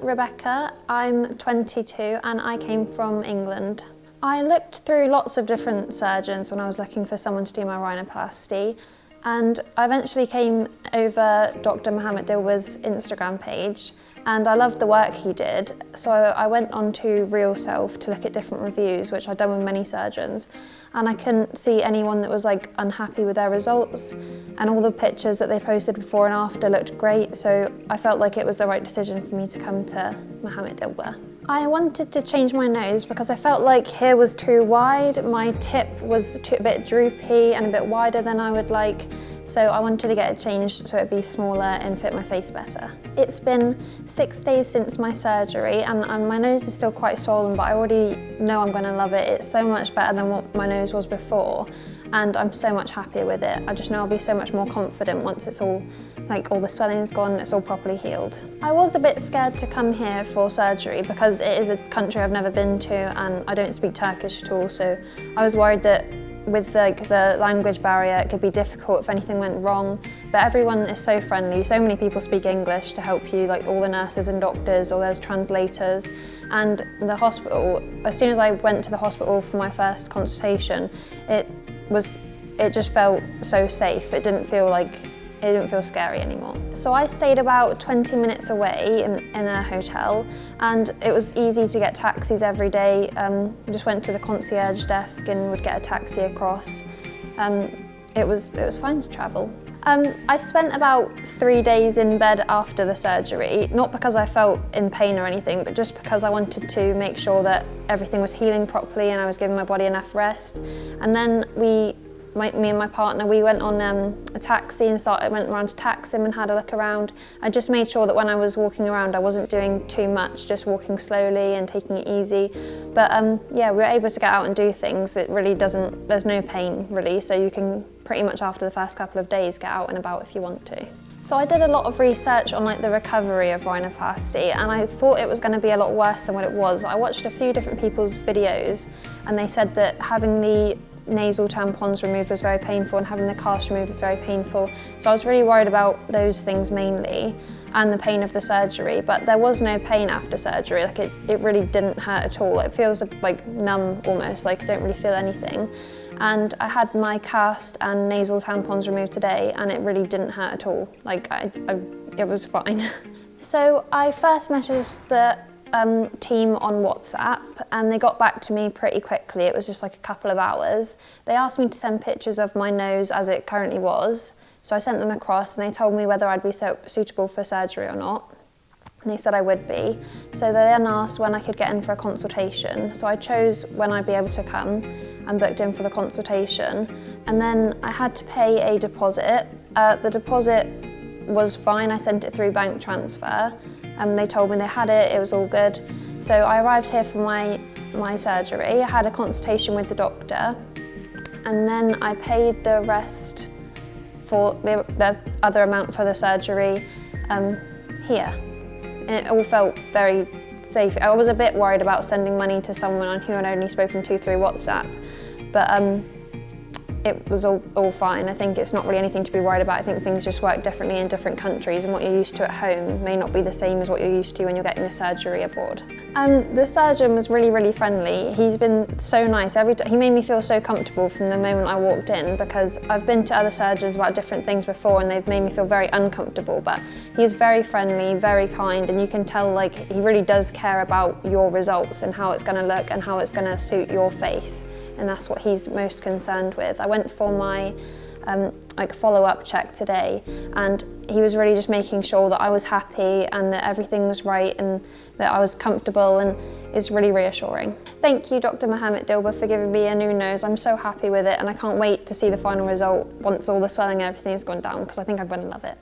Rebecca, I'm 22 and I came from England. I looked through lots of different surgeons when I was looking for someone to do my rhinoplasty, and I eventually came over Dr. Muhammet Dilber's Instagram page, and I loved the work he did, so I went on to Real Self to look at different reviews, which I'd done with many surgeons, and I couldn't see anyone that was unhappy with their results, and all the pictures that they posted before and after looked great, so I felt like it was the right decision for me to come to Muhammet Dilber. I wanted to change my nose because I felt like here was too wide, my tip was a bit droopy and a bit wider than I would like, so I wanted to get it changed so it'd be smaller and fit my face better. It's been 6 days since my surgery and my nose is still quite swollen, but I already know I'm going to love it. It's so much better than what my nose was before, and I'm so much happier with it. I just know I'll be so much more confident once it's all the swelling is gone and it's all properly healed. I was a bit scared to come here for surgery because it is a country I've never been to and I don't speak Turkish at all, so I was worried that with the language barrier it could be difficult if anything went wrong, but everyone is so friendly, so many people speak English to help you, all the nurses and doctors, or there's translators. And the hospital, as soon as I went to the hospital for my first consultation, it just felt so safe. It didn't feel scary anymore. So I stayed about 20 minutes away in a hotel, and it was easy to get taxis every day. Just went to the concierge desk and would get a taxi across. It was fine to travel. I spent about 3 days in bed after the surgery, not because I felt in pain or anything, but just because I wanted to make sure that everything was healing properly and I was giving my body enough rest. And then me and my partner, we went on a taxi and went around to Taksim and had a look around. I just made sure that when I was walking around I wasn't doing too much, just walking slowly and taking it easy. But yeah, we were able to get out and do things. It really there's no pain really, so you can pretty much after the first couple of days get out and about if you want to. So I did a lot of research on the recovery of rhinoplasty, and I thought it was going to be a lot worse than what it was. I watched a few different people's videos and they said that having the nasal tampons removed was very painful and having the cast removed was very painful. So I was really worried about those things mainly and the pain of the surgery, but there was no pain after surgery. It really didn't hurt at all. It feels numb almost, I don't really feel anything. And I had my cast and nasal tampons removed today and it really didn't hurt at all. It was fine. So I first messaged the team on WhatsApp and they got back to me pretty quickly. It was just a couple of hours. They asked me to send pictures of my nose as it currently was, so I sent them across and they told me whether I'd be suitable for surgery or not, and they said I would be. So they then asked when I could get in for a consultation, so I chose when I'd be able to come and booked in for the consultation, and then I had to pay a deposit. The deposit was fine, I sent it through bank transfer. They told me they had it was all good. So I arrived here for my surgery. I had a consultation with the doctor, and then I paid the rest for the other amount for the surgery here. And it all felt very safe. I was a bit worried about sending money to someone who I'd only spoken to through WhatsApp, but it was all fine. I think it's not really anything to be worried about. I think things just work differently in different countries, and what you're used to at home may not be the same as what you're used to when you're getting the surgery abroad. The surgeon was really, really friendly. He's been so nice. He made me feel so comfortable from the moment I walked in, because I've been to other surgeons about different things before and they've made me feel very uncomfortable, but he's very friendly, very kind, and you can tell he really does care about your results and how it's going to look and how it's going to suit your face. And that's what he's most concerned with. I went for my follow-up check today, and he was really just making sure that I was happy and that everything was right and that I was comfortable, and it's really reassuring. Thank you, Dr. Muhammet Dilber, for giving me a new nose. I'm so happy with it, and I can't wait to see the final result once all the swelling and everything has gone down, because I think I'm going to love it.